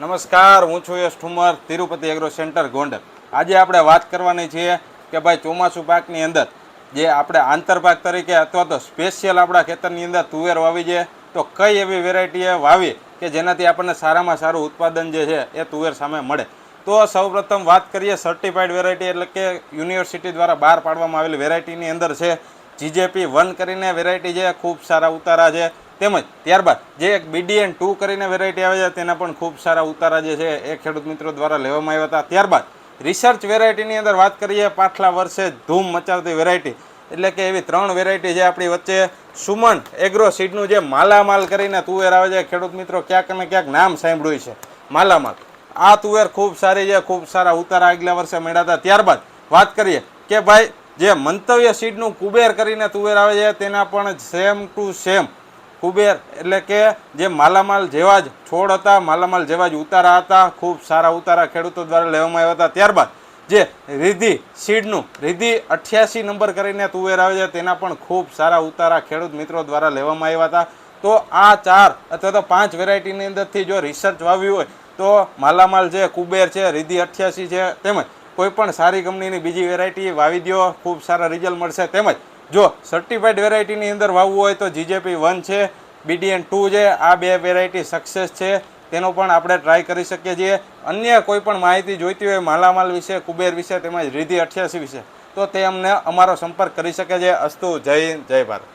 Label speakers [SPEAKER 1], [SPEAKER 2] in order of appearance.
[SPEAKER 1] નમસ્કાર, હું છું યશ ઠુમર, તિરુપતિ એગ્રો સેન્ટર ગોંડલ. આજે આપણે વાત કરવાની છીએ કે ભાઈ ચોમાસું પાકની અંદર જે આપણે આંતરપાક તરીકે અથવા તો સ્પેશિયલ આપણા ખેતરની અંદર તુવેર વાવી છે, તો કઈ એવી વેરાયટી વાવી કે જેનાથી આપણને સારામાં સારું ઉત્પાદન જે છે એ તુવેર સામે મળે. તો સૌપ્રથમ વાત કરીએ સર્ટિફાઈડ વેરાયટી એટલે કે યુનિવર્સિટી દ્વારા બહાર પાડવામાં આવેલી વેરાયટીની અંદર છે GJP1 કરીને વેરાયટી છે, ખૂબ સારા ઉતારા છે. તેમજ ત્યારબાદ જે એક BDN2 કરીને વેરાયટી આવે છે તેના પણ ખૂબ સારા ઉતારા જે છે એ ખેડૂત મિત્રો દ્વારા લેવામાં આવ્યા હતા. ત્યારબાદ રિસર્ચ વેરાયટીની અંદર વાત કરીએ, પાછલા વર્ષે ધૂમ મચાવતી વેરાયટી એટલે કે એવી 3 વેરાયટી છે આપણી વચ્ચે. સુમન એગ્રો સીડનું જે માલામાલ કરીને તુવેર આવે છે, ખેડૂત મિત્રો ક્યાંક ને ક્યાંક નામ સાંભળ્યું છે માલામાલ. આ તુવેર ખૂબ સારી છે, ખૂબ સારા ઉતારા આગલા વર્ષે મળ્યા હતા. ત્યારબાદ વાત કરીએ કે ભાઈ જે મંતવ્ય સીડનું કુબેર કરીને તુવેર આવે છે તેના પણ સેમ ટુ સેમ કુબેર એટલે કે જે માલામાલ જેવા જ છોડ હતા, માલામાલ જેવા જ ઉતારા હતા, ખૂબ સારા ઉતારા ખેડૂતો દ્વારા લેવામાં આવ્યા હતા. ત્યારબાદ જે રિધિ સીડનું રિધિ 88 નંબર કરીને તુવેર આવે છે તેના પણ ખૂબ સારા ઉતારા ખેડૂત મિત્રો દ્વારા લેવામાં આવ્યા હતા. તો આ 4 અથવા તો 5 વેરાયટીની અંદરથી જો રિસર્ચ વાવ્યું હોય તો માલામાલ છે, કુબેર છે, રિધિ 88 છે, તેમજ કોઈ પણ સારી કંપનીની બીજી વેરાયટી વાવી દો, ખૂબ સારા રિઝલ્ટ મળશે. તેમજ જો સર્ટિફાઈડ વેરાયટીની અંદર વાવવું હોય તો GJP1 છે, BDN2 છે, આ 2 વેરાયટી સક્સેસ છે, તેનો પણ આપણે ટ્રાય કરી શકીએ છીએ. અન્ય કોઈ પણ માહિતી જોઈતી હોય માલામાલ વિશે, કુબેર વિશે, તેમજ રિધિ 88 વિશે, તો તે અમને અમારો સંપર્ક કરી શકે છે. અસ્તુ, જય હિન્દ, જય ભારત.